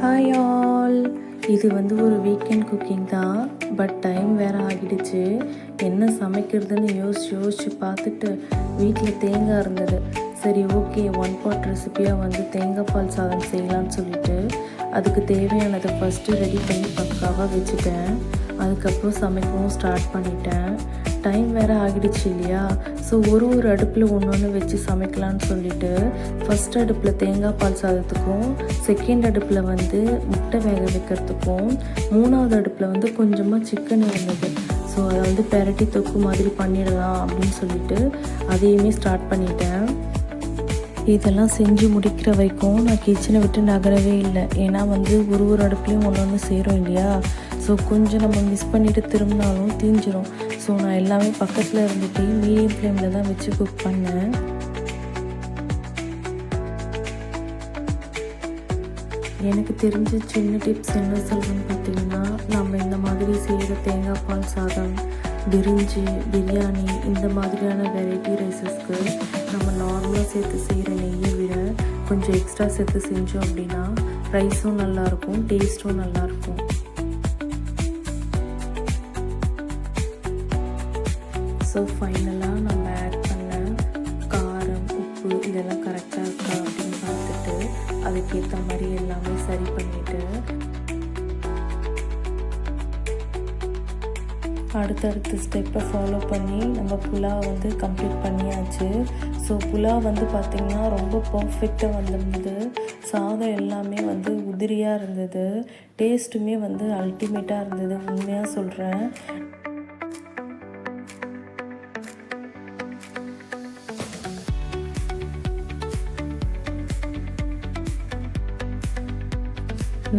Hi all. இது ஒரு weekend cooking தான். பட் டைம் வேறு ஆகிடுச்சு. என்ன சமைக்கிறதுன்னு யோசிச்சு பார்த்துட்டு வீட்டில் தேங்காய் இருந்தது. சரி, ஓகே, ஒன் பாட் ரெசிபியாக தேங்காய் பால் சாதம் செய்யலான்னு சொல்லிட்டு அதுக்கு தேவையானதை ஃபஸ்ட்டு ரெடி பண்ணி பக்காவாக வச்சுட்டேன். அதுக்கப்புறம் சமைக்கவும் ஸ்டார்ட் பண்ணிட்டேன். டைம் வேறு ஆகிடுச்சு இல்லையா? ஸோ ஒரு அடுப்பில் ஒன்று வச்சு சமைக்கலான்னு சொல்லிட்டு ஃபஸ்ட் அடுப்பில் தேங்காய் பால் சாதத்துக்கும், செகண்ட் அடுப்பில் முட்டை வேக வைக்கிறதுக்கும், மூணாவது அடுப்பில் கொஞ்சமாக சிக்கன் இருந்தது. ஸோ அதை பெரட்டி தொக்கு மாதிரி பண்ணிடலாம் அப்படின்னு சொல்லிட்டு அதையுமே ஸ்டார்ட் பண்ணிட்டேன். இதெல்லாம் செஞ்சு முடிக்கிற வரைக்கும் நான் கிச்சனை விட்டு நகரவே இல்லை. ஏன்னா ஒரு அடுப்புலையும் ஒன்று செய்கிறோம் இல்லையா? ஸோ கொஞ்சம் நம்ம மிஸ் பண்ணிவிட்டு திரும்பினாலும் தீஞ்சிரும். ஸோ நான் எல்லாமே பக்கத்தில் இருந்துட்டு மீடியம் ஃப்ளேமில் தான் வச்சு குக் பண்ணேன். எனக்கு தெரிஞ்ச சின்ன டிப்ஸ் என்ன சொல்கிறேன்னு பார்த்தீங்கன்னா, நம்ம இந்த மாதிரி செய்கிற தேங்காய் பால் சாதம், பிரிஞ்சி, பிரியாணி இந்த மாதிரியான வெரைட்டி ரைஸஸ்க்கு நம்ம நார்மலாக சேர்த்து செய்கிற நெய்யை விட கொஞ்சம் எக்ஸ்ட்ரா சேர்த்து செஞ்சோம் அப்படின்னா ரைஸும் நல்லாயிருக்கும், டேஸ்ட்டும் நல்லாயிருக்கும். ஸோ ஃபைனலாக நம்ம ஆட் பண்ண காரம், உப்பு இதெல்லாம் கரெக்டாக இருக்கா அப்படின்னு பார்த்துட்டு அதுக்கேற்ற மாதிரி எல்லாமே சரி பண்ணிவிட்டு அடுத்தடுத்த ஸ்டெப்பை ஃபாலோ பண்ணி நம்ம புலாவ் கம்ப்ளீட் பண்ணியாச்சு. ஸோ புலாவ் பார்த்திங்கன்னா ரொம்ப பர்ஃபெக்டாக வந்திருந்தது. சாதம் எல்லாமே உதிரியாக இருந்தது. டேஸ்ட்டுமே அல்டிமேட்டாக இருந்தது, உண்மையாக சொல்கிறேன்.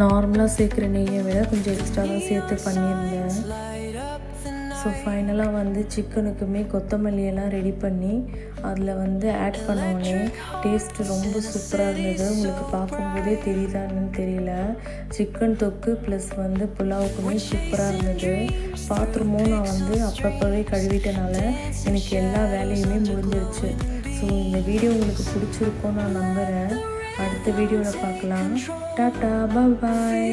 நார்மலாக சேர்க்குற நெய்யை விட கொஞ்சம் எக்ஸ்ட்ரா தான் சேர்த்து பண்ணியிருந்தேன். ஸோ ஃபைனலாக சிக்கனுக்குமே கொத்தமல்லியெல்லாம் ரெடி பண்ணி அதில் ஆட் பண்ணோடனே டேஸ்ட்டு ரொம்ப சூப்பராக இருந்தது. உங்களுக்கு பார்க்கும்போதே தெரியுதான்னு தெரியல. சிக்கன் தொக்கு ப்ளஸ் புலாவுக்குமே சூப்பராக இருந்தது. பாத்திரமும் நான் அப்பப்போவே கழுவிட்டனால எனக்கு எல்லா வேலையுமே முடிஞ்சிருச்சு. ஸோ இந்த வீடியோ உங்களுக்கு பிடிச்சிருக்கோன்னு நான் நம்புகிறேன். அடுத்த வீடியோவில் பார்க்கலாம். டாட்டா, பாய்.